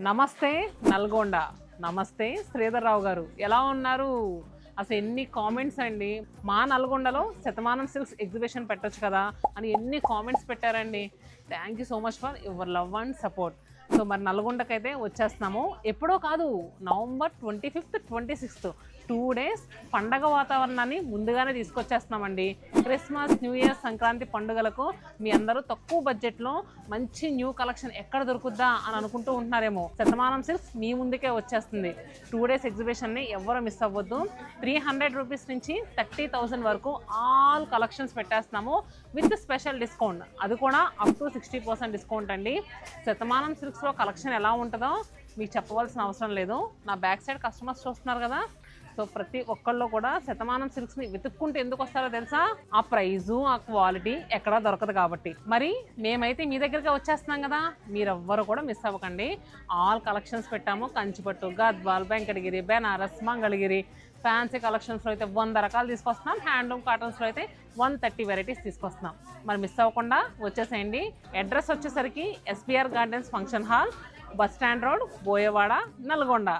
నమస్తే నల్గొండ, నమస్తే శ్రీధర్రావు గారు, ఎలా ఉన్నారు? అసలు ఎన్ని కామెంట్స్ అండి. మా నల్గొండలో శతమానం సిల్క్స్ ఎగ్జిబిషన్ పెట్టొచ్చు కదా అని ఎన్ని కామెంట్స్ పెట్టారండి. Thank you so much for your love and support. So మరి నల్గొండకైతే వచ్చేస్తున్నాము. ఎప్పుడో కాదు, నవంబర్ 25th 26th 2 days పండగ వాతావరణాన్ని ముందుగానే తీసుకొచ్చేస్తున్నామండి. క్రిస్మస్, న్యూ ఇయర్, సంక్రాంతి పండుగలకు మీ అందరూ తక్కువ బడ్జెట్లో మంచి న్యూ కలెక్షన్ ఎక్కడ దొరుకుద్దా అని అనుకుంటూ ఉంటున్నారేమో. శతమానం సిల్క్స్ మీ ముందుకే వచ్చేస్తుంది. 2 days ఎగ్జిబిషన్ని ఎవరు మిస్ అవ్వద్దు. 300 రూపీస్ నుంచి 30,000 వరకు ఆల్ కలెక్షన్స్ పెట్టేస్తున్నాము విత్ స్పెషల్ డిస్కౌంట్. అది కూడా అప్ టు 60% డిస్కౌంట్ అండి. శతమానం సిల్క్స్లో కలెక్షన్ ఎలా ఉంటుందో మీకు చెప్పవలసిన అవసరం లేదు. నా బ్యాక్ సైడ్ కస్టమర్స్ చూస్తున్నారు కదా, సో ప్రతి ఒక్కళ్ళు కూడా శతమానం సిల్క్స్ని వెతుక్కుంటూ ఎందుకు వస్తారో తెలుసా? ఆ ప్రైజు, ఆ క్వాలిటీ ఎక్కడా దొరకదు కాబట్టి. మరి మేమైతే మీ దగ్గరికి వచ్చేస్తున్నాం కదా, మీరెవ్వరు కూడా మిస్ అవ్వకండి. ఆల్ కలెక్షన్స్ పెట్టాము. కంచిపట్టు, గద్వాల్, వెంకటగిరి, బెనారస్, మంగళగిరి, ఫ్యాన్సీ కలెక్షన్స్లో అయితే 100 రకాలు తీసుకొస్తున్నాం. హ్యాండ్లూమ్ కాటన్స్లో అయితే 130 వెరైటీస్ తీసుకొస్తున్నాం. మరి మిస్ అవ్వకుండా వచ్చేసేయండి. అడ్రస్ వచ్చేసరికి SBR gardens function hall, bus stand road, Boyawada, Nalgonda.